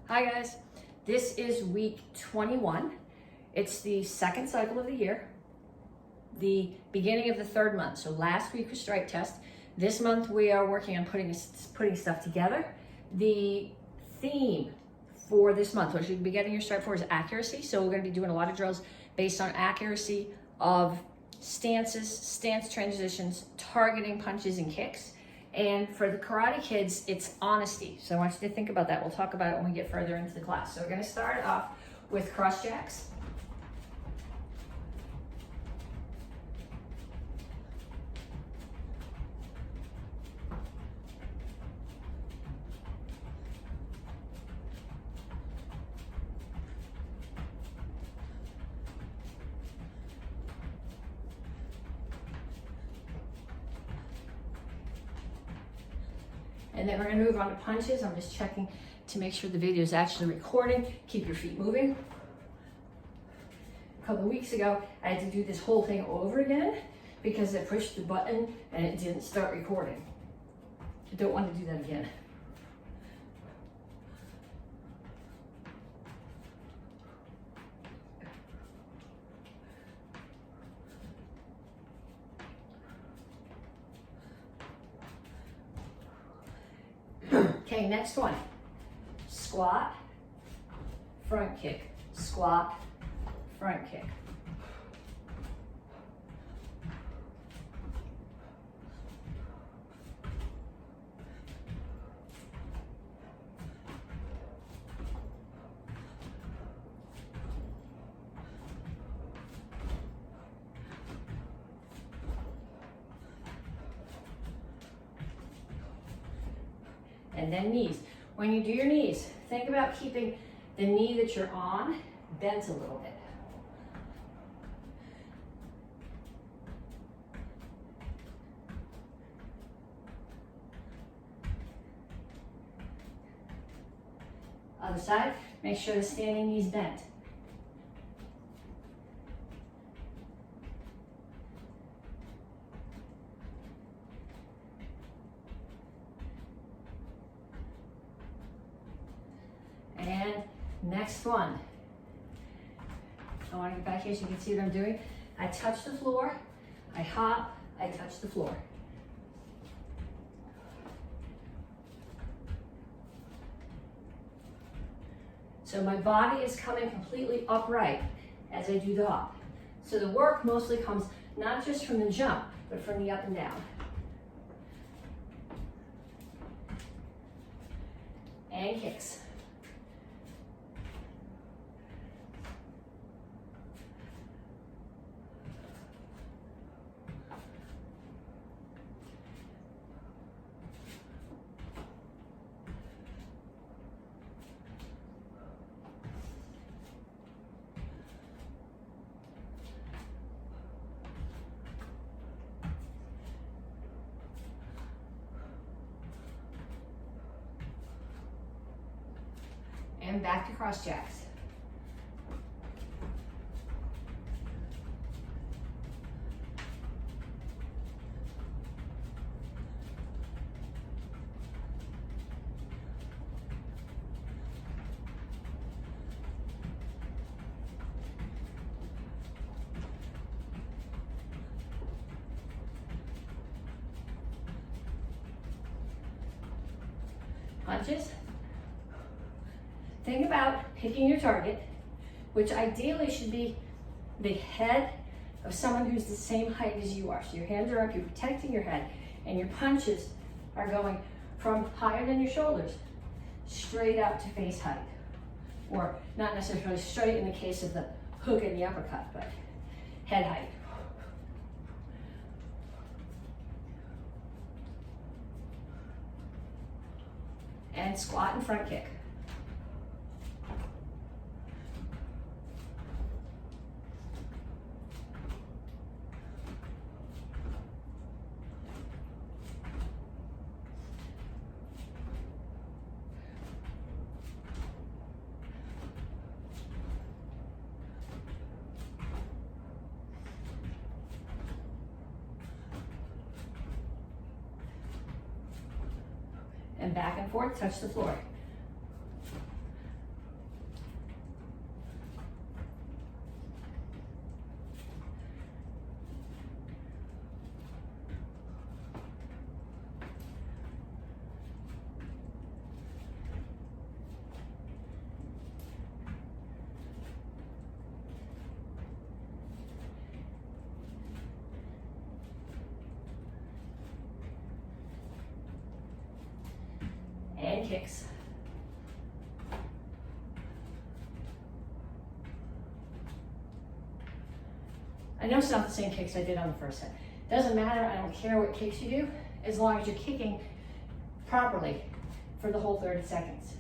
Hi guys, this is week 21. It's the second cycle of the year, the beginning of the third month. So last week was strike test. This month we are working on putting stuff together. The theme for this month, what you should be getting your strike for, is accuracy. So we're going to be doing a lot of drills based on accuracy of stances, stance transitions, targeting punches and kicks. And for the karate kids, it's honesty. So I want you to think about that. We'll talk about it when we get further into the class. So we're going to start off with cross jacks. And then we're going to move on to punches. I'm just checking to make sure the video is actually recording. Keep your feet moving. A couple of weeks ago, I had to do this whole thing over again because I pushed the button and it didn't start recording. I don't want to do that again. Okay, next one. Squat, front kick, squat, front kick. And then knees. When you do your knees, think about keeping the knee that you're on bent a little bit. Other side, make sure the standing knee's bent. And next one. I want to get back here so you can see what I'm doing. I touch the floor, I hop, I touch the floor. So my body is coming completely upright as I do the hop. So the work mostly comes not just from the jump, but from the up and down. And kicks. And back to cross jacks. Punches. Think about picking your target, which ideally should be the head of someone who's the same height as you are. So your hands are up, you're protecting your head, and your punches are going from higher than your shoulders, straight out to face height. Or not necessarily straight in the case of the hook and the uppercut, but head height. And squat and front kick. and back and forth, touch the floor. kicks. I know it's not the same kicks I did on the first set. Doesn't matter, I don't care what kicks you do, as long as you're kicking properly for the whole 30 seconds.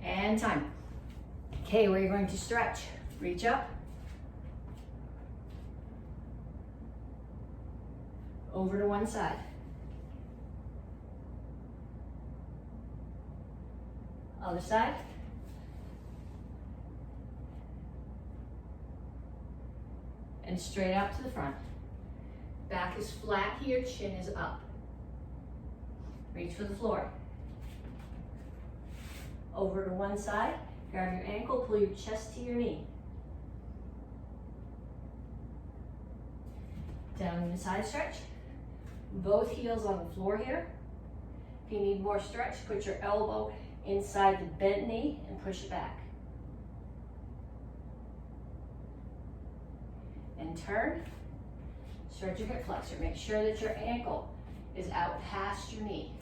And time. Okay, we're going to stretch. Reach up. Over to one side. Other side. And straight out to the front. Back is flat here, chin is up. Reach for the floor. Over to one side, grab your ankle, pull your chest to your knee. Down in the side stretch. Both heels on the floor here. If you need more stretch, put your elbow inside the bent knee and push it back. And turn. Stretch your hip flexor. Make sure that your ankle is out past your knee.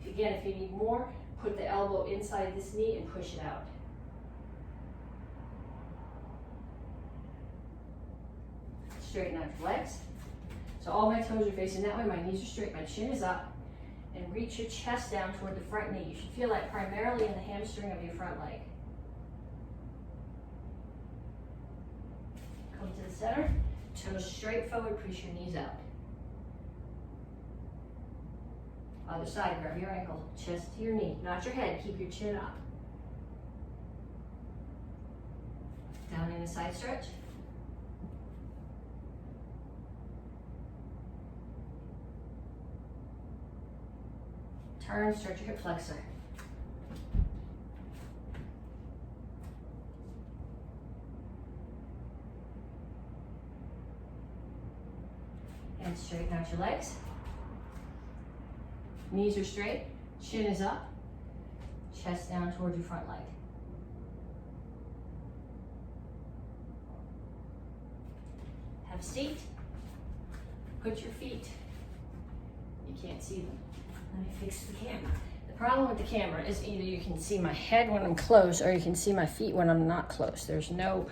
Again, if you need more, put the elbow inside this knee and push it out. Straighten out your legs. So all my toes are facing that way, my knees are straight, my chin is up, and reach your chest down toward the front knee. You should feel that primarily in the hamstring of your front leg. Come to the center, toes straight forward, push your knees out. Other side, grab your ankle, chest to your knee, not your head, keep your chin up. Down in a side stretch. Turn, stretch your hip flexor. And straighten out your legs. Knees are straight, chin is up, chest down towards your front leg. Have a seat. Put your feet. You can't see them. Let me fix the camera. The problem with the camera is either you can see my head when I'm closed or you can see my feet when I'm not closed. There's no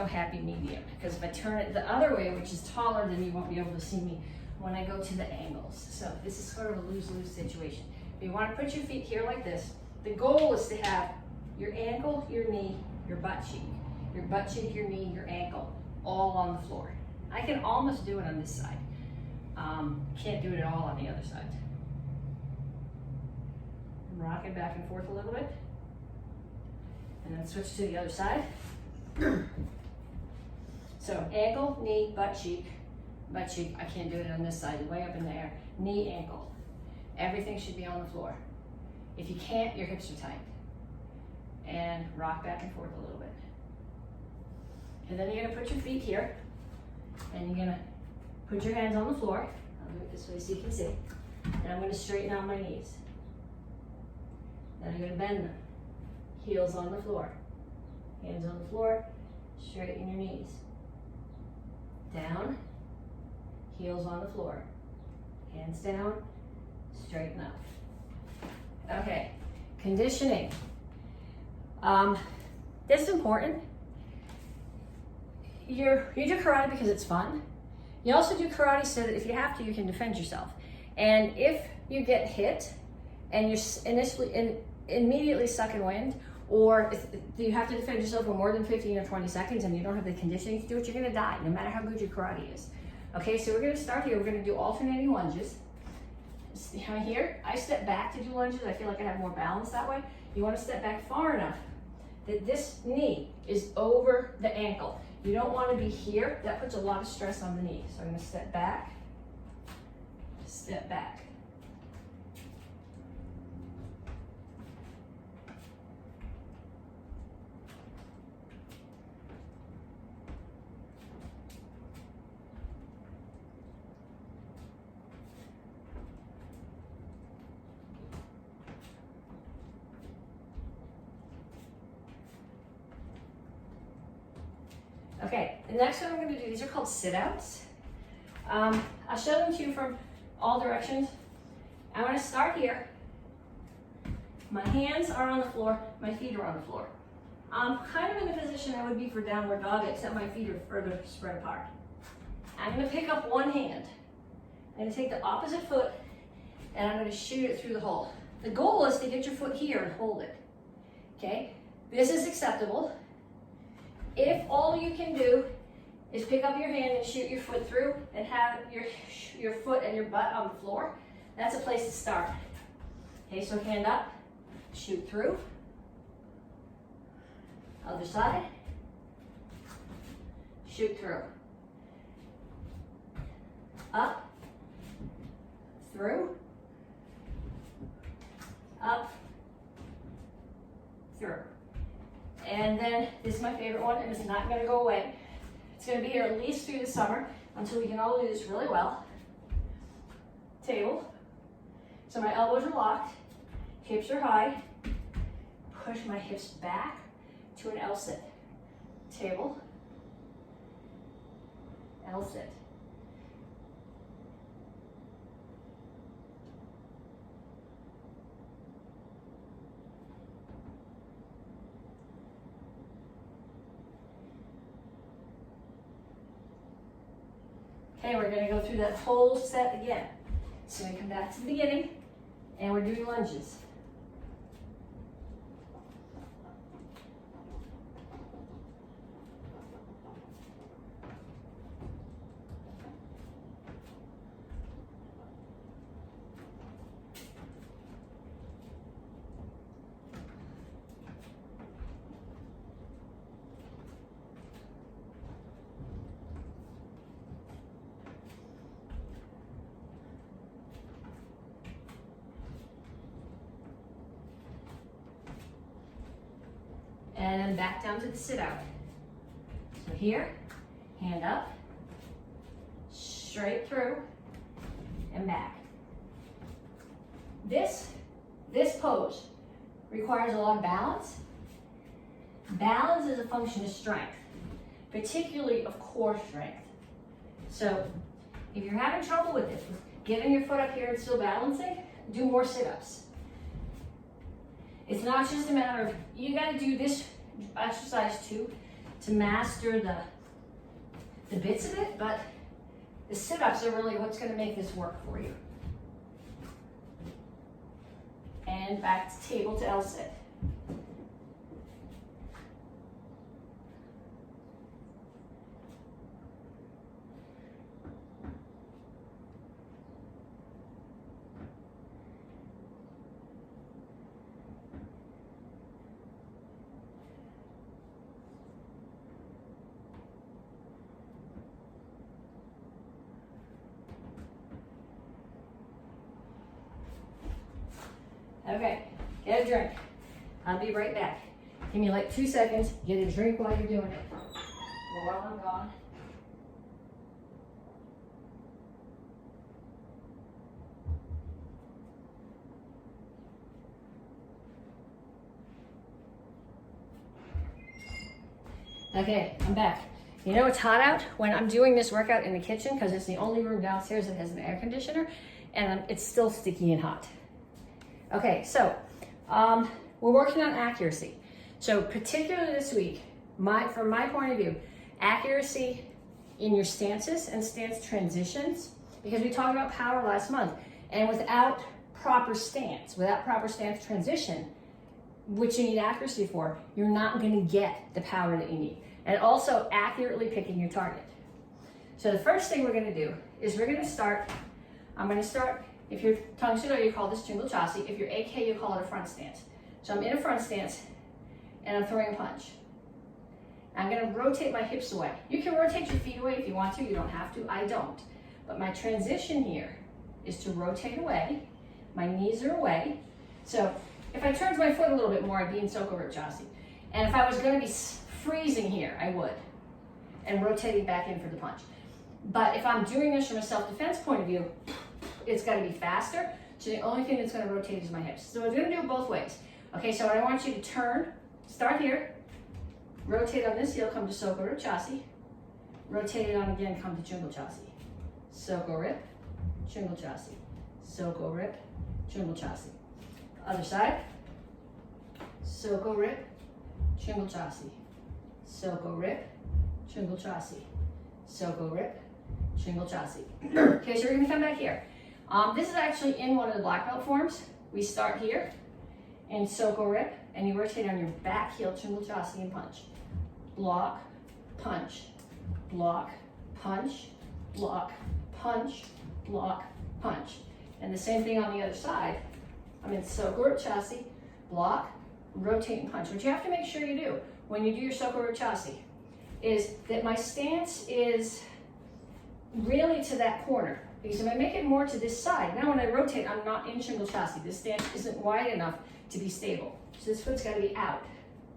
happy medium, because if I turn it the other way, which is taller, then you won't be able to see me when I go to the angles. So this is sort of a lose-lose situation. You want to put your feet here like this. The goal is to have your ankle, your knee, your butt cheek, your knee, your ankle, all on the floor. I can almost do it on this side. Can't do it at all on the other side. Rock it back and forth a little bit. And then switch to the other side. So ankle, knee, butt cheek. I can't do it on this side, way up in the air. Knee, ankle. Everything should be on the floor. If you can't, your hips are tight. And rock back and forth a little bit. And then you're gonna put your feet here, and you're gonna put your hands on the floor. I'll do it this way so you can see. And I'm gonna straighten out my knees. Then I'm gonna bend them. Heels on the floor. Hands on the floor, straighten your knees. Down. Heels on the floor. Hands down, straighten up. Okay, conditioning. This is important. You do karate because it's fun. You also do karate so that if you have to, you can defend yourself. And if you get hit and you're immediately sucking wind, or if you have to defend yourself for more than 15 or 20 seconds and you don't have the conditioning to do it, you're gonna die, no matter how good your karate is. Okay, so we're gonna start here. We're gonna do alternating lunges. Here, I step back to do lunges. I feel like I have more balance that way. You wanna step back far enough that this knee is over the ankle. You don't wanna be here. That puts a lot of stress on the knee. So I'm gonna step back, step back. Okay, the next one I'm going to do, these are called sit-outs. I'll show them to you from all directions. I'm going to start here. My hands are on the floor, my feet are on the floor. I'm kind of in the position I would be for downward dog, except my feet are further spread apart. I'm going to pick up one hand. I'm going to take the opposite foot and I'm going to shoot it through the hole. The goal is to get your foot here and hold it. Okay, this is acceptable. If all you can do is pick up your hand and shoot your foot through and have your foot and your butt on the floor, that's a place to start. Okay, so hand up, shoot through. Other side, shoot through. Up, through, up, through. And then this is my favorite one, and it's not going to go away. It's going to be here at least through the summer until we can all do this really well. Table. So my elbows are locked, hips are high. Push my hips back to an L sit. Table, L sit. Okay, we're going to go through that whole set again. So we come back to the beginning, and we're doing lunges. And then back down to the sit out. So here, hand up, straight through, and back. This pose requires a lot of balance. Balance is a function of strength, particularly of core strength. So if you're having trouble with this, getting your foot up here and still balancing, do more sit-ups. It's not just a matter of, you got to do this exercise too to master the bits of it, but the sit-ups are really what's going to make this work for you. And back to table to L sit. Okay, get a drink. I'll be right back. Give me like 2 seconds. Get a drink while you're doing it. Or while I'm gone. Okay, I'm back. You know it's hot out when I'm doing this workout in the kitchen because it's the only room downstairs that has an air conditioner, and it's still sticky and hot. Okay, so we're working on accuracy. So particularly this week, from my point of view, accuracy in your stances and stance transitions, because we talked about power last month, and without proper stance transition, which you need accuracy for, you're not going to get the power that you need. And also accurately picking your target. So the first thing we're going to do is I'm going to start, if you're tongue sudo, you call this Jingle Chassi. If you're AK, you call it a front stance. So I'm in a front stance, and I'm throwing a punch. I'm going to rotate my hips away. You can rotate your feet away if you want to. You don't have to. I don't. But my transition here is to rotate away. My knees are away. So if I turned my foot a little bit more, I'd be in Sokover Chassi. And if I was going to be freezing here, I would. And rotating back in for the punch. But if I'm doing this from a self-defense point of view, it's got to be faster. So the only thing that's going to rotate is my hips. So we're going to do it both ways. Okay, so I want you to turn, start here, Rotate on this heel, come to Soko Rip Chassi. Rotate it on again, come to Jingle Chassi. Soko Rip, Jingle Chassi. Soko Rip, Jingle Chassi. Other side. Soko Rip, Jingle Chassi. Soko Rip, Jingle Chassi. Soko Rip, Jingle Chassi. Okay, so we're gonna come back here. This is actually in one of the black belt forms. We start here and Soko Rip, and you rotate on your back heel, Jingle Chassi and punch. Block, punch, block, punch, block, punch, block, punch. And the same thing on the other side. I'm in Soko Rip Chassi, block, rotate and punch. What you have to make sure you do when you do your Soko Rip Chassi is that my stance is really to that corner. Because if I make it more to this side, now when I rotate, I'm not in Jingle Chassi. This stance isn't wide enough to be stable. So this foot's gotta be out.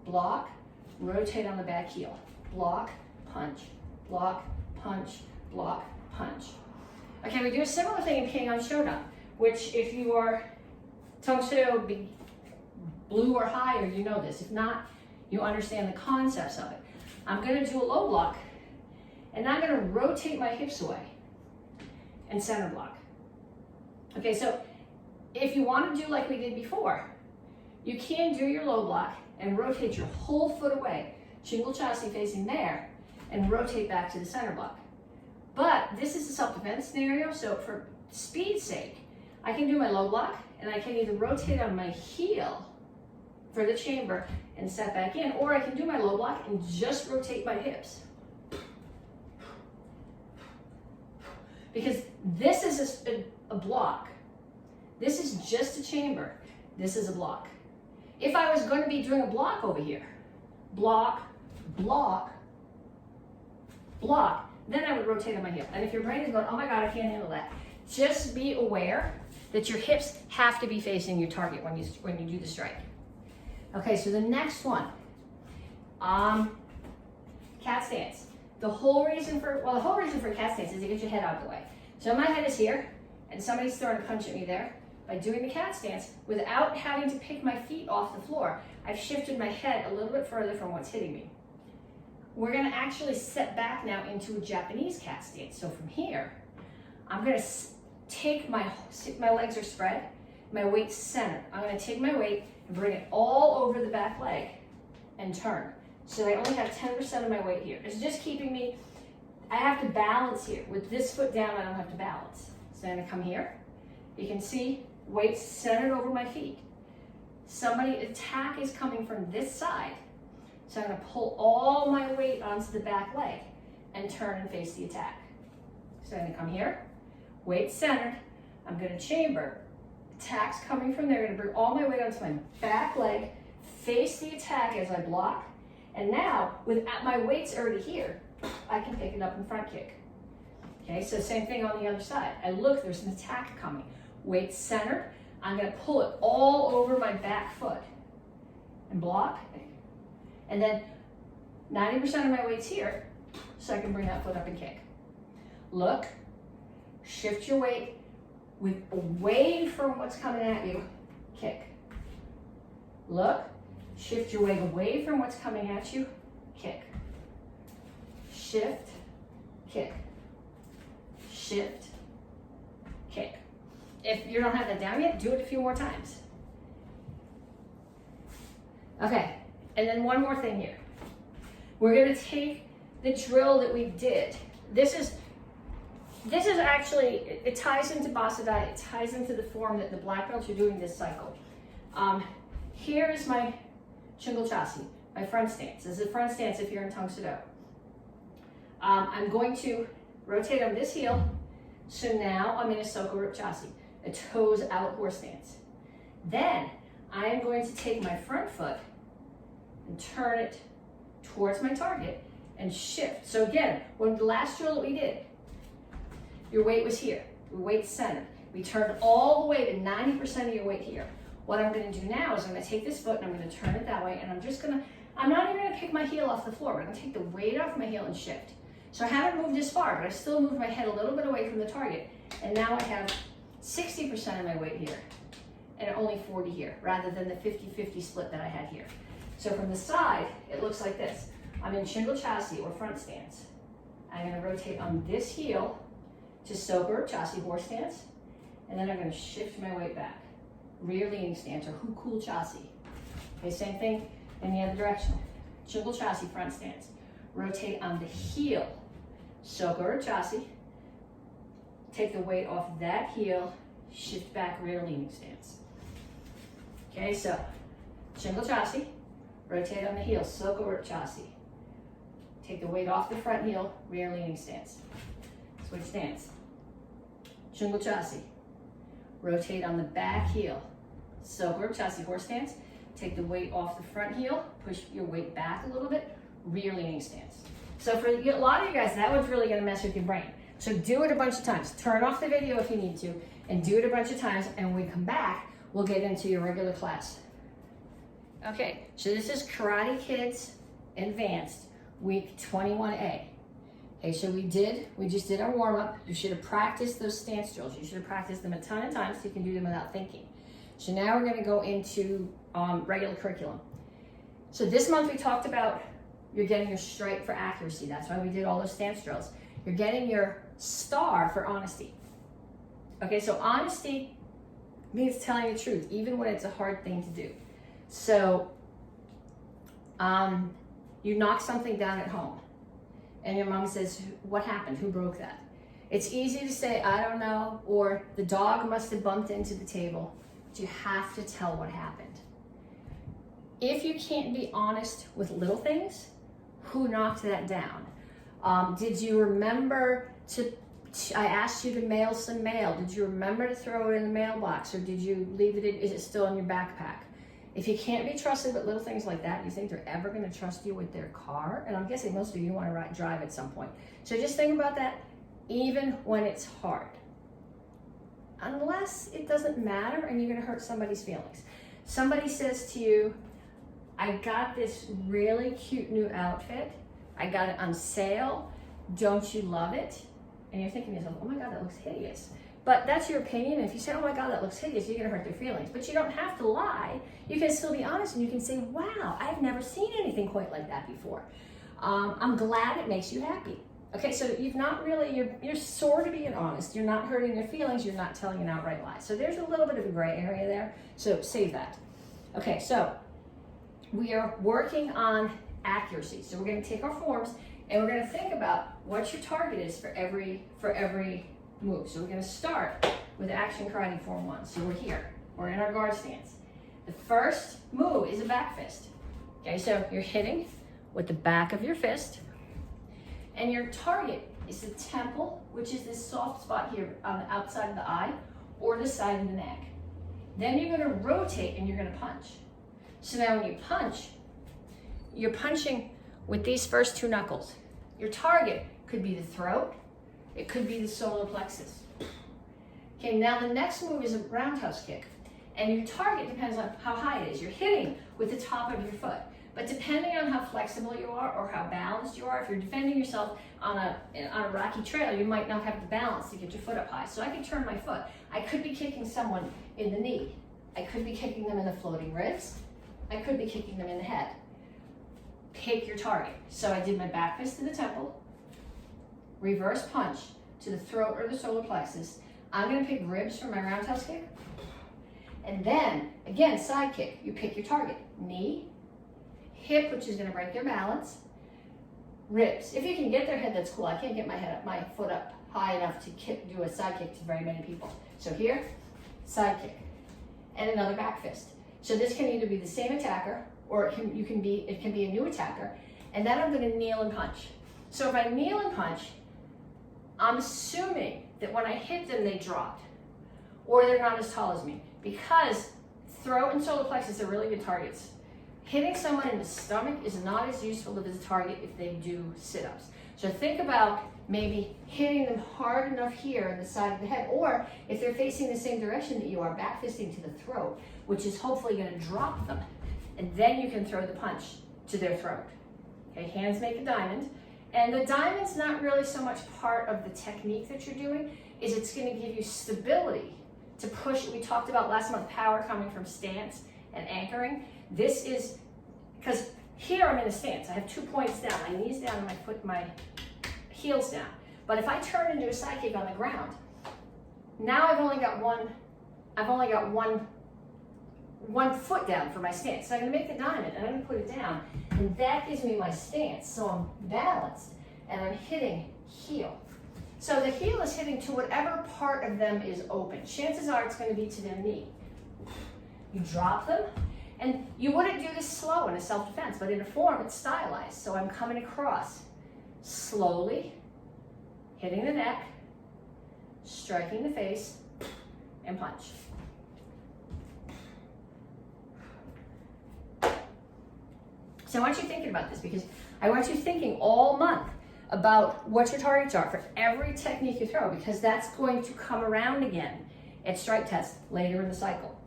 Block, rotate on the back heel. Block, punch, block, punch, block, punch. Okay, we do a similar thing in King on Shodan, which if you are Tongsudo blue or higher, you know this. If not, you understand the concepts of it. I'm gonna do a low block, and I'm gonna rotate my hips away and center block. Okay, so if you wanna do like we did before, you can do your low block and rotate your whole foot away, Jingle Chassi facing there, and rotate back to the center block. But this is a self-defense scenario, so for speed's sake, I can do my low block, and I can either rotate on my heel for the chamber and step back in, or I can do my low block and just rotate my hips. Because this is a block. This is just a chamber. This is a block. If I was going to be doing a block over here, block, block, block, then I would rotate on my heel. And if your brain is going, oh my God, I can't handle that, just be aware that your hips have to be facing your target when you do the strike. Okay, so the next one, cat stance. The whole reason for cat stance is to get your head out of the way. So my head is here, and somebody's throwing a punch at me there. By doing the cat stance, without having to pick my feet off the floor, I've shifted my head a little bit further from what's hitting me. We're gonna actually set back now into a Japanese cat stance. So from here, I'm gonna take my legs are spread, my weight's centered. I'm gonna take my weight and bring it all over the back leg and turn. So I only have 10% of my weight here. It's just keeping me, I have to balance here. With this foot down, I don't have to balance. So I'm gonna come here. You can see weight centered over my feet. Attack is coming from this side. So I'm gonna pull all my weight onto the back leg and turn and face the attack. So I'm gonna come here, weight centered. I'm gonna chamber. Attack's coming from there. I'm gonna bring all my weight onto my back leg, face the attack as I block. And now, with my weight's already here, I can pick it up and front kick. Okay, so same thing on the other side. I look, there's an attack coming. Weight centered. I'm gonna pull it all over my back foot and block. And then 90% of my weight's here, so I can bring that foot up and kick. Look, shift your weight away from what's coming at you, kick. Look, shift your weight away from what's coming at you, kick. Shift, kick. Shift, kick. If you don't have that down yet, do it a few more times. Okay, and then one more thing here. We're gonna take the drill that we did. This is actually, it ties into Basadai, it ties into the form that the black belts are doing this cycle. Here is my Jingle Chassi, my front stance. This is a front stance if you're in Tongsudo. I'm going to rotate on this heel, so now I'm in a Soko Rip Chassi, a toes out horse stance. Then I am going to take my front foot and turn it towards my target and shift. So again, when the last drill that we did, your weight was here, your weight's centered. We turned all the way to 90% of your weight here. What I'm gonna do now is I'm gonna take this foot and I'm gonna turn it that way, and I'm not even gonna pick my heel off the floor. I'm gonna take the weight off my heel and shift. So I haven't moved as far, but I still moved my head a little bit away from the target. And now I have 60% of my weight here and only 40 here, rather than the 50-50 split that I had here. So from the side, it looks like this. I'm in shingle chassis or front stance. I'm going to rotate on this heel to soaker chassis horse stance, and then I'm going to shift my weight back. Rear leaning stance or cool chassis. Okay, same thing in the other direction. Shingle chassis front stance. Rotate on the heel, soaker chassis. Take the weight off that heel, shift back rear leaning stance. Okay, so shingle chassis, rotate on the heel, soaker chassis. Take the weight off the front heel, rear leaning stance. Switch stance. Shingle chassis, rotate on the back heel, soaker chassis horse stance. Take the weight off the front heel, push your weight back a little bit, rear leaning stance. So for a lot of you guys, that one's really gonna mess with your brain. So do it a bunch of times. Turn off the video if you need to, and do it a bunch of times, and when we come back, we'll get into your regular class. Okay, so this is Karate Kids Advanced, week 21A. Okay, so we just did our warm-up. You should have practiced those stance drills. You should have practiced them a ton of times so you can do them without thinking. So now we're gonna go into regular curriculum. So this month we talked about you're getting your stripe for accuracy. That's why we did all those stance drills. You're getting your star for honesty. Okay, so honesty means telling the truth, even when it's a hard thing to do. So you knock something down at home and your mom says, what happened? Who broke that? It's easy to say, I don't know, or the dog must have bumped into the table, but you have to tell what happened. If you can't be honest with little things, who knocked that down? Did you remember I asked you to mail some mail. Did you remember to throw it in the mailbox, or did you leave it is it still in your backpack? If you can't be trusted with little things like that, you think they're ever gonna trust you with their car? And I'm guessing most of you wanna drive at some point. So just think about that, even when it's hard. Unless it doesn't matter and you're gonna hurt somebody's feelings. Somebody says to you, I got this really cute new outfit. I got it on sale. Don't you love it? And you're thinking to yourself, oh my God, that looks hideous. But that's your opinion. If you say, oh my God, that looks hideous, you're gonna hurt their feelings. But you don't have to lie. You can still be honest and you can say, wow, I've never seen anything quite like that before. I'm glad it makes you happy. Okay, so you've not really, you're sort of being honest. You're not hurting their feelings. You're not telling an outright lie. So there's a little bit of a gray area there. So save that. Okay, so we are working on accuracy. So we're gonna take our forms and we're gonna think about what your target is for every move. So we're gonna start with Action Karate Form 1. So we're here, we're in our guard stance. The first move is a back fist. Okay, so you're hitting with the back of your fist, and your target is the temple, which is this soft spot here on the outside of the eye or the side of the neck. Then you're gonna rotate and you're gonna punch. So now when you punch, you're punching with these first two knuckles. Your target could be the throat, it could be the solar plexus. Okay, now the next move is a roundhouse kick. And your target depends on how high it is. You're hitting with the top of your foot. But depending on how flexible you are or how balanced you are, if you're defending yourself on a rocky trail, you might not have the balance to get your foot up high. So I can turn my foot. I could be kicking someone in the knee. I could be kicking them in the floating ribs. I could be kicking them in the head. Pick your target. So I did my back fist to the temple, reverse punch to the throat or the solar plexus. I'm gonna pick ribs for my roundhouse kick. And then, again, side kick. You pick your target. Knee, hip, which is gonna break their balance, ribs. If you can get their head, that's cool. I can't get my foot up high enough to do a side kick to very many people. So here, side kick, and another back fist. So this can either be the same attacker, or it can be a new attacker. And then I'm gonna kneel and punch. So if I kneel and punch, I'm assuming that when I hit them, they dropped, or they're not as tall as me, because throat and solar plexus are really good targets. Hitting someone in the stomach is not as useful as a target if they do sit-ups. So think about maybe hitting them hard enough here on the side of the head, or if they're facing the same direction that you are, back fisting to the throat, which is hopefully gonna drop them. And then you can throw the punch to their throat. Okay, hands make a diamond. And the diamond's not really so much part of the technique that you're doing, is it's gonna give you stability to push. We talked about last month, power coming from stance and anchoring. This is, because Here I'm in a stance. I have 2 points down, my knees down and my heels down. But if I turn into a side kick on the ground, now I've only got one foot down for my stance. So I'm gonna make the diamond and I'm gonna put it down, and that gives me my stance. So I'm balanced and I'm hitting heel. So the heel is hitting to whatever part of them is open. Chances are it's gonna be to their knee. You drop them, and you wouldn't do this slow in a self-defense, but in a form it's stylized. So I'm coming across, slowly, hitting the neck, striking the face, and punch. So I want you thinking about this, because I want you thinking all month about what your targets are for every technique you throw, because that's going to come around again at strike test later in the cycle.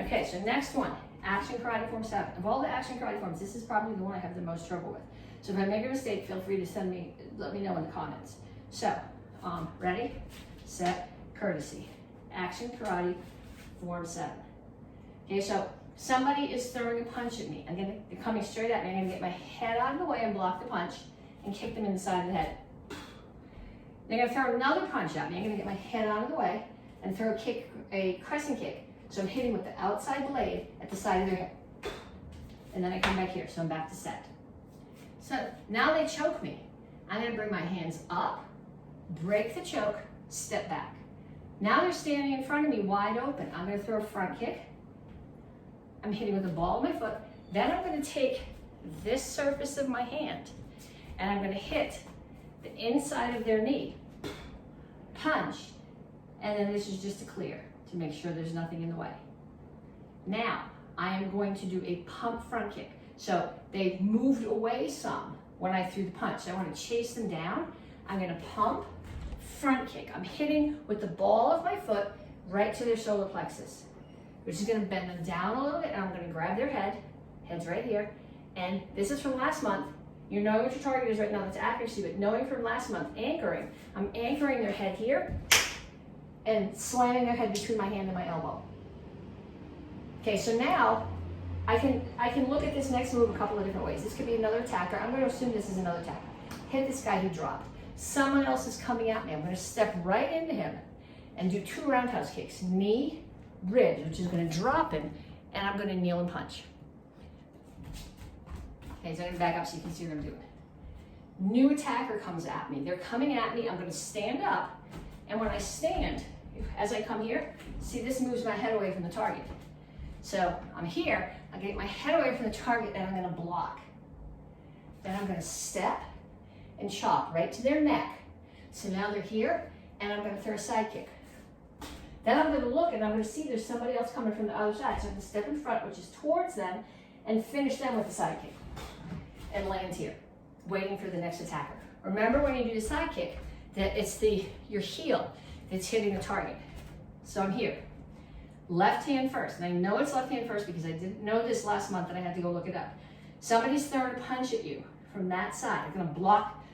Okay, so next one, action karate form 7. Of all the action karate forms, this is probably the one I have the most trouble with. So if I make a mistake, feel free to let me know in the comments. So, ready, set, courtesy. Action karate form 7. Okay, so somebody is throwing a punch at me. They're coming straight at me. I'm gonna get my head out of the way and block the punch and kick them in the side of the head. They're gonna throw another punch at me. I'm gonna get my head out of the way and throw a crescent kick. So I'm hitting with the outside blade at the side of their head. And then I come back here, so I'm back to set. So now they choke me. I'm gonna bring my hands up, break the choke, step back. Now they're standing in front of me wide open. I'm gonna throw a front kick. I'm hitting with the ball of my foot. Then I'm gonna take this surface of my hand and I'm gonna hit the inside of their knee, punch, and then this is just a clear to make sure there's nothing in the way. Now, I am going to do a pump front kick. So they've moved away some when I threw the punch. So I want to chase them down. I'm gonna pump front kick. I'm hitting with the ball of my foot right to their solar plexus, which is gonna bend them down a little bit, and I'm gonna grab their head's right here, and this is from last month. You know what your target is right now, that's accuracy, but knowing from last month, anchoring. I'm anchoring their head here, and slamming their head between my hand and my elbow. Okay, so now I can look at this next move a couple of different ways. This could be another attacker. I'm going to assume this is another attacker. Hit this guy who dropped. Someone else is coming at me. I'm going to step right into him and do 2 roundhouse kicks. Knee, ribs, which is going to drop him, and I'm going to kneel and punch. Okay, so I'm going to back up so you can see what I'm doing. New attacker comes at me. They're coming at me. I'm going to stand up. And when I stand, as I come here, see this moves my head away from the target. So I'm here, I get my head away from the target and I'm gonna block. Then I'm gonna step and chop right to their neck. So now they're here and I'm gonna throw a side kick. Then I'm gonna look and I'm gonna see there's somebody else coming from the other side. So I'm gonna step in front, which is towards them, and finish them with a side kick. And land here, waiting for the next attacker. Remember when you do the side kick, that it's your heel that's hitting the target. So I'm here, left hand first, and I know it's left hand first because I didn't know this last month and I had to go look it up. Somebody's throwing a punch at you from that side. I'm gonna block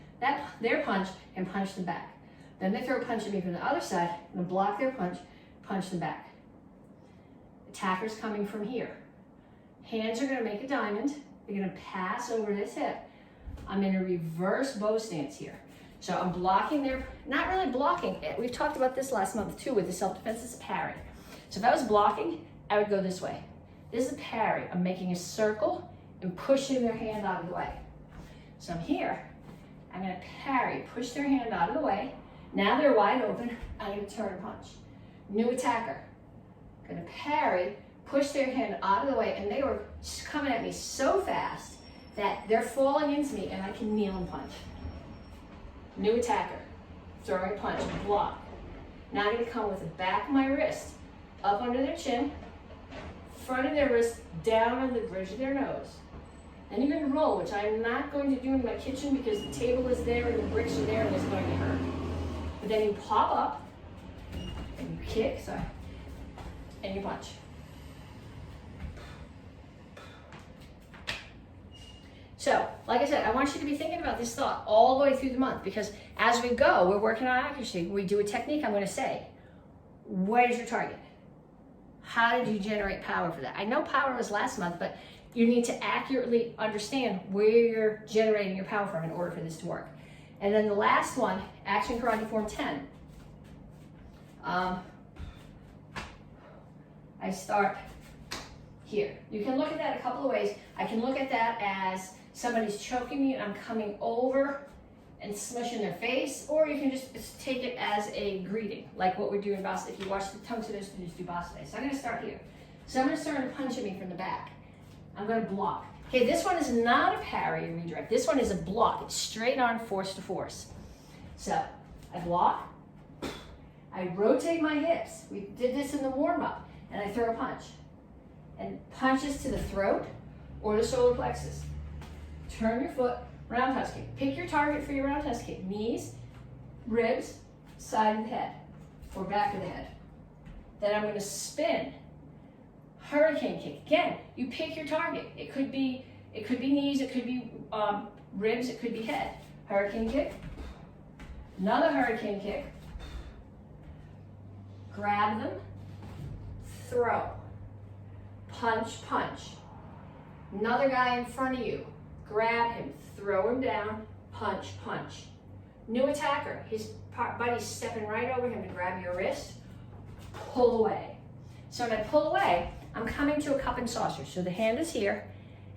their punch and punch them back. Then they throw a punch at me from the other side, I'm gonna block their punch, punch them back. Attacker's coming from here. Hands are gonna make a diamond. They're gonna pass over this hip. I'm in a reverse bow stance here. So I'm blocking not really blocking it. We've talked about this last month too with the self-defense, it's a parry. So if I was blocking, I would go this way. This is a parry. I'm making a circle and pushing their hand out of the way. So I'm here, I'm gonna parry, push their hand out of the way. Now they're wide open, I'm gonna turn and punch. New attacker, gonna parry, push their hand out of the way, and they were coming at me so fast that they're falling into me and I can kneel and punch. New attacker, throwing a punch, block. Now I'm gonna come with the back of my wrist, up under their chin, front of their wrist, down on the bridge of their nose. Then you're gonna roll, which I'm not going to do in my kitchen because the table is there and the bricks are there and it's going to hurt. But then you pop up, and you kick, and you punch. So, like I said, I want you to be thinking about this thought all the way through the month, because as we go, we're working on accuracy. We do a technique, I'm gonna say, where's your target? How did you generate power for that? I know power was last month, but you need to accurately understand where you're generating your power from in order for this to work. And then the last one, Action Karate Form 10. I start here. You can look at that a couple of ways. I can look at that as somebody's choking me and I'm coming over and smushing their face, or you can just take it as a greeting, like what we're doing Basa. If you watch the tongue students do Basa. So I'm going to start here. So I'm going to start to punch at me from the back. I'm going to block. Okay, this one is not a parry or redirect. This one is a block. It's straight on, force to force. So I block. I rotate my hips. We did this in the warm-up. And I throw a punch. And punches to the throat or the solar plexus. Turn your foot, roundhouse kick. Pick your target for your roundhouse kick. Knees, ribs, side of the head, or back of the head. Then I'm going to spin. Hurricane kick. Again, you pick your target. It could be knees, it could be ribs, it could be head. Hurricane kick. Another hurricane kick. Grab them. Throw. Punch, punch. Another guy in front of you. Grab him. Throw him down. Punch, punch. New attacker. His buddy's stepping right over him to grab your wrist. Pull away. So when I pull away, I'm coming to a cup and saucer. So the hand is here,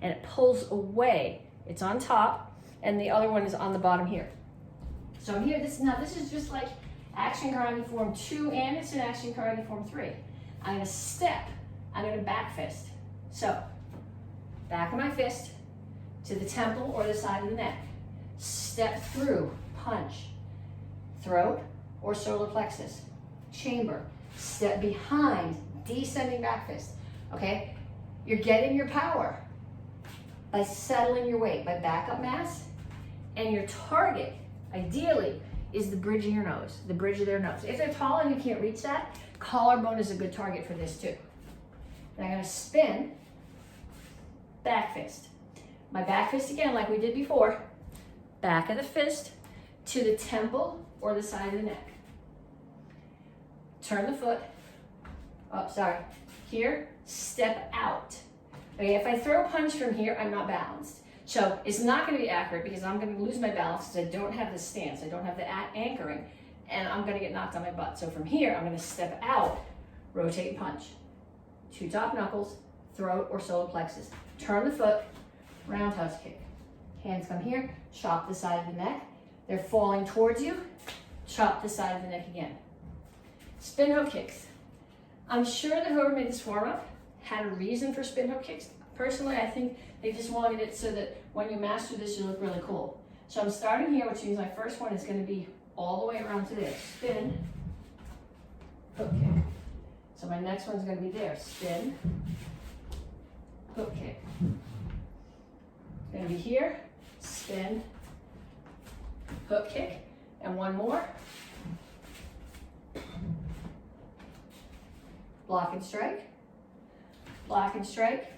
and it pulls away. It's on top, and the other one is on the bottom here. So I'm here. This is just like Action Karate Form 2, and it's an Action Karate Form 3. I'm going to step. I'm going to back fist. So back of my fist to the temple or the side of the neck. Step through, punch. Throat or solar plexus. Chamber. Step behind, descending back fist. Okay? You're getting your power by settling your weight, by backup mass, and your target, ideally, is the bridge of your nose, the bridge of their nose. If they're tall and you can't reach that, collarbone is a good target for this too. And I'm going to spin, back fist. My back fist again, like we did before, back of the fist to the temple or the side of the neck. Turn the foot, here, step out. Okay, if I throw a punch from here, I'm not balanced. So it's not going to be accurate because I'm going to lose my balance because I don't have the stance, I don't have the anchoring, and I'm going to get knocked on my butt. So from here, I'm going to step out, rotate, punch. 2 top knuckles, throat or solar plexus. Turn the foot, roundhouse kick. Hands come here, chop the side of the neck. They're falling towards you, chop the side of the neck again. Spin hook kicks. I'm sure that whoever made this form up had a reason for spin hook kicks. Personally, I think they just wanted it so that when you master this, you look really cool. So I'm starting here, which means my first one is going to be all the way around to there. Spin, hook kick. So my next one's going to be there. Spin, hook kick. It's going to be here. Spin, hook kick. And one more. Block and strike, block and strike,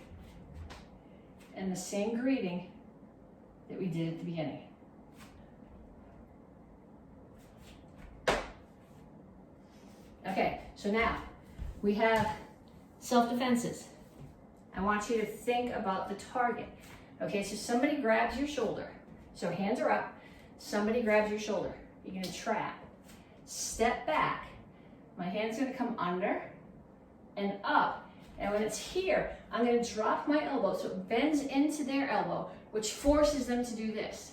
and the same greeting that we did at the beginning. Okay, so now we have self-defenses. I want you to think about the target. Okay, so somebody grabs your shoulder. So hands are up, somebody grabs your shoulder. You're gonna trap, step back. My hand's gonna come under, and up, and when it's here, I'm going to drop my elbow so it bends into their elbow, which forces them to do this.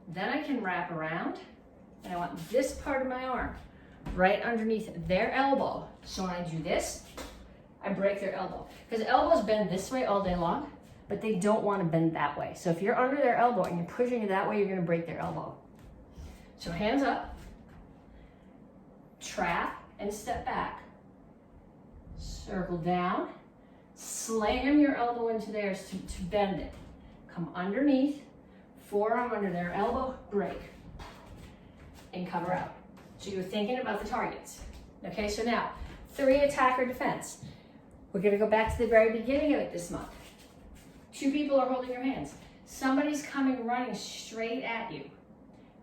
Then I can wrap around, and I want this part of my arm right underneath their elbow. So when I do this, I break their elbow. Because elbows bend this way all day long, but they don't want to bend that way. So if you're under their elbow and you're pushing it that way, you're going to break their elbow. So hands up, trap, and step back. Circle down, slam your elbow into theirs to bend it. Come underneath, forearm under their elbow, break, and cover out. So you're thinking about the targets. Okay, so now, 3 attack or defense. We're gonna go back to the very beginning of it this month. 2 people are holding your hands. Somebody's coming running straight at you.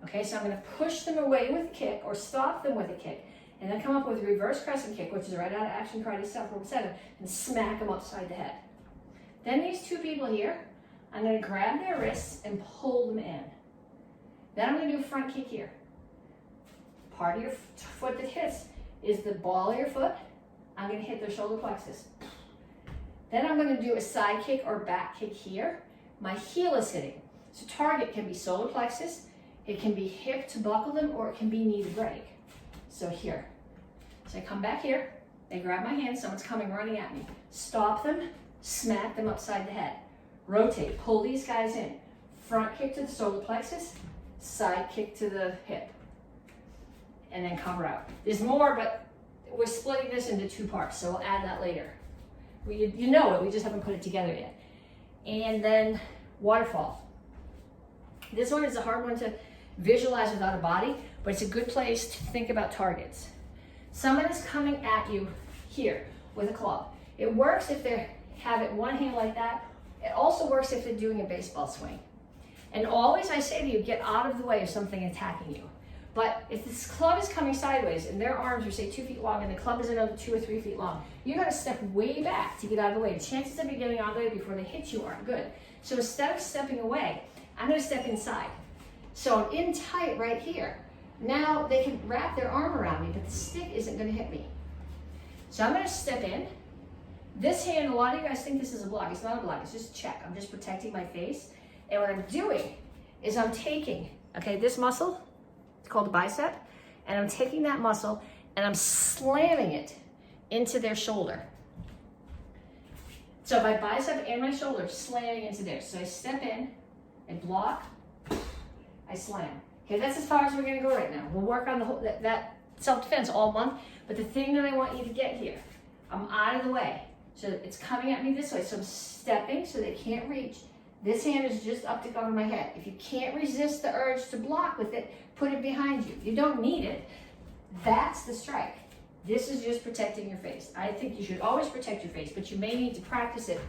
Okay, so I'm gonna push them away with a kick or stop them with a kick. And then come up with a reverse crescent kick, which is right out of Action Karate Style Form 7, and smack them upside the head. Then these two people here, I'm going to grab their wrists and pull them in. Then I'm going to do a front kick here. Part of your foot that hits is the ball of your foot. I'm going to hit their shoulder plexus. Then I'm going to do a side kick or back kick here. My heel is hitting. So target can be solar plexus, it can be hip to buckle them, or it can be knee to break. So here. So I come back here, they grab my hand, someone's coming running at me. Stop them, smack them upside the head. Rotate, pull these guys in. Front kick to the solar plexus, side kick to the hip. And then cover out. There's more, but we're splitting this into two parts, so we'll add that later. You know it, we just haven't put it together yet. And then waterfall. This one is a hard one to visualize without a body, but it's a good place to think about targets. Someone is coming at you here with a club. It works if they have it one hand like that. It also works if they're doing a baseball swing. And always I say to you, get out of the way of something attacking you. But if this club is coming sideways and their arms are, say, 2 feet long and the club is another 2 or 3 feet long, you gotta step way back to get out of the way. The chances of you getting out of the way before they hit you aren't good. So instead of stepping away, I'm gonna step inside. So I'm in tight right here. Now they can wrap their arm around me, but the stick isn't gonna hit me. So I'm gonna step in. This hand, a lot of you guys think this is a block. It's not a block, it's just a check. I'm just protecting my face. And what I'm doing is I'm taking, okay, this muscle, it's called the bicep, and I'm taking that muscle and I'm slamming it into their shoulder. So my bicep and my shoulder slamming into there. So I step in, I block, I slam. Okay, that's as far as we're gonna go right now. We'll work on the whole, that self-defense all month, but the thing that I want you to get here, I'm out of the way. So it's coming at me this way, so I'm stepping so they can't reach. This hand is just up to cover my head. If you can't resist the urge to block with it, put it behind you. You don't need it. That's the strike. This is just protecting your face. I think you should always protect your face, but you may need to practice it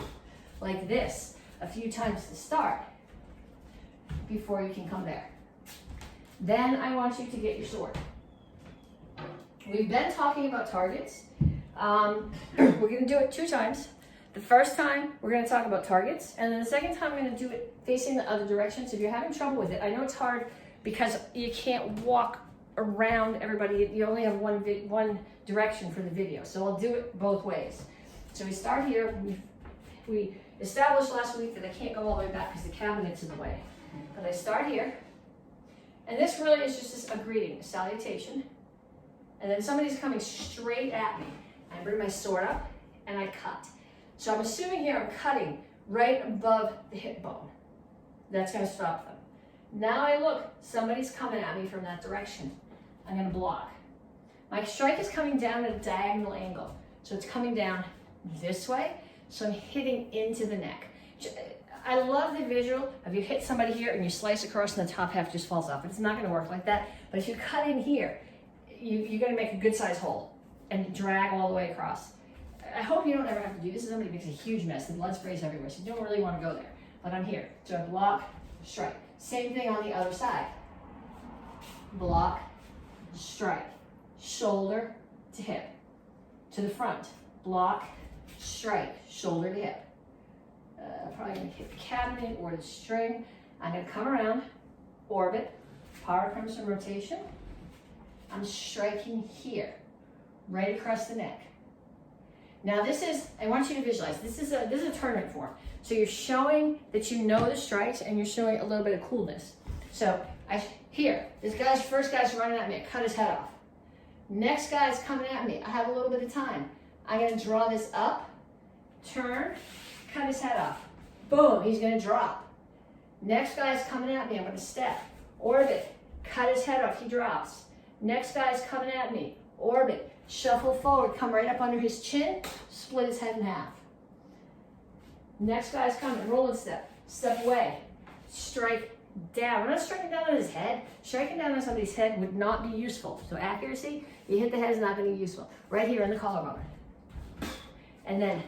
like this a few times to start before you can come there. Then I want you to get your sword. We've been talking about targets. We're gonna do it 2 times. The first time, we're gonna talk about targets, and then the second time, I'm gonna do it facing the other direction. So if you're having trouble with it, I know it's hard because you can't walk around everybody. You only have one direction for the video. So I'll do it both ways. So we start here. We established last week that I can't go all the way back because the cabinet's in the way. But I start here, and this really is just a greeting, a salutation. And then somebody's coming straight at me. I bring my sword up, and I cut. So I'm assuming here I'm cutting right above the hip bone. That's gonna stop them. Now I look, somebody's coming at me from that direction. I'm gonna block. My strike is coming down at a diagonal angle. So it's coming down this way, so I'm hitting into the neck. I love the visual of you hit somebody here and you slice across and the top half just falls off. It's not gonna work like that, but if you cut in here, you're gonna make a good size hole and drag all the way across. I hope you don't ever have to do this. Somebody makes a huge mess. The blood sprays everywhere, so you don't really want to go there. But I'm here. So I block, strike. Same thing on the other side. Block, strike. Shoulder to hip. To the front. Block, strike. Shoulder to hip. Probably going to hit the cabinet or the string. I'm going to come around, orbit, power crimson rotation. I'm striking here, right across the neck. Now this is, I want you to visualize, this is a tournament form. So you're showing that you know the strikes and you're showing a little bit of coolness. So first guy's running at me, I cut his head off. Next guy's coming at me, I have a little bit of time. I'm gonna draw this up, turn, cut his head off. Boom, he's gonna drop. Next guy's coming at me, I'm gonna step, orbit, cut his head off, he drops. Next guy's coming at me, orbit, shuffle forward, come right up under his chin, split his head in half. Next guy's coming, roll and step away, strike down. We're not striking down on his head. Striking down on somebody's head would not be useful. So accuracy, you hit the head is not going to be useful. Right here in the collarbone. And then,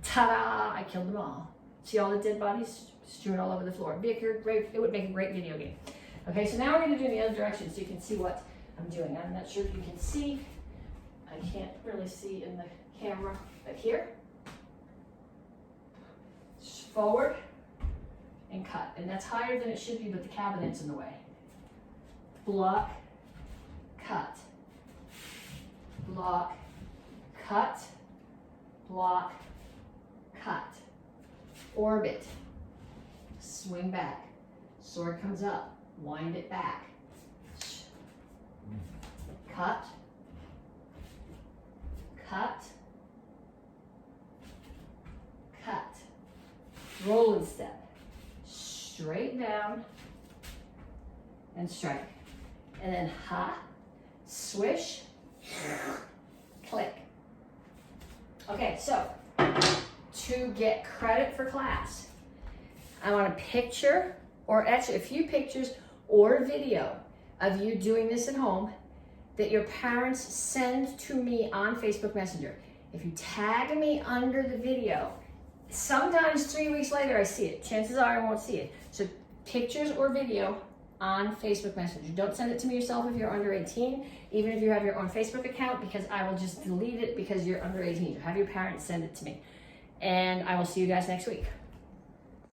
ta-da, I killed them all. See all the dead bodies strewn all over the floor. It would make a great video game. Okay, so now we're going to do it in the other direction so you can see what I'm doing. I'm not sure if you can see. I can't really see in the camera, but here. forward and cut. And that's higher than it should be, but the cabinet's in the way. Block, cut. Block, cut, block, cut. Orbit, swing back. Sword comes up, wind it back. Cut, cut, cut. Roll and step. Straight down and strike. And then ha, swish, click. Okay, so to get credit for class, I want a picture, or actually a few pictures or a video of you doing this at home that your parents send to me on Facebook Messenger. If you tag me under the video, sometimes 3 weeks later I see it. Chances are I won't see it. So pictures or video on Facebook Messenger. Don't send it to me yourself if you're under 18, even if you have your own Facebook account, because I will just delete it because you're under 18. Have your parents send it to me. And I will see you guys next week.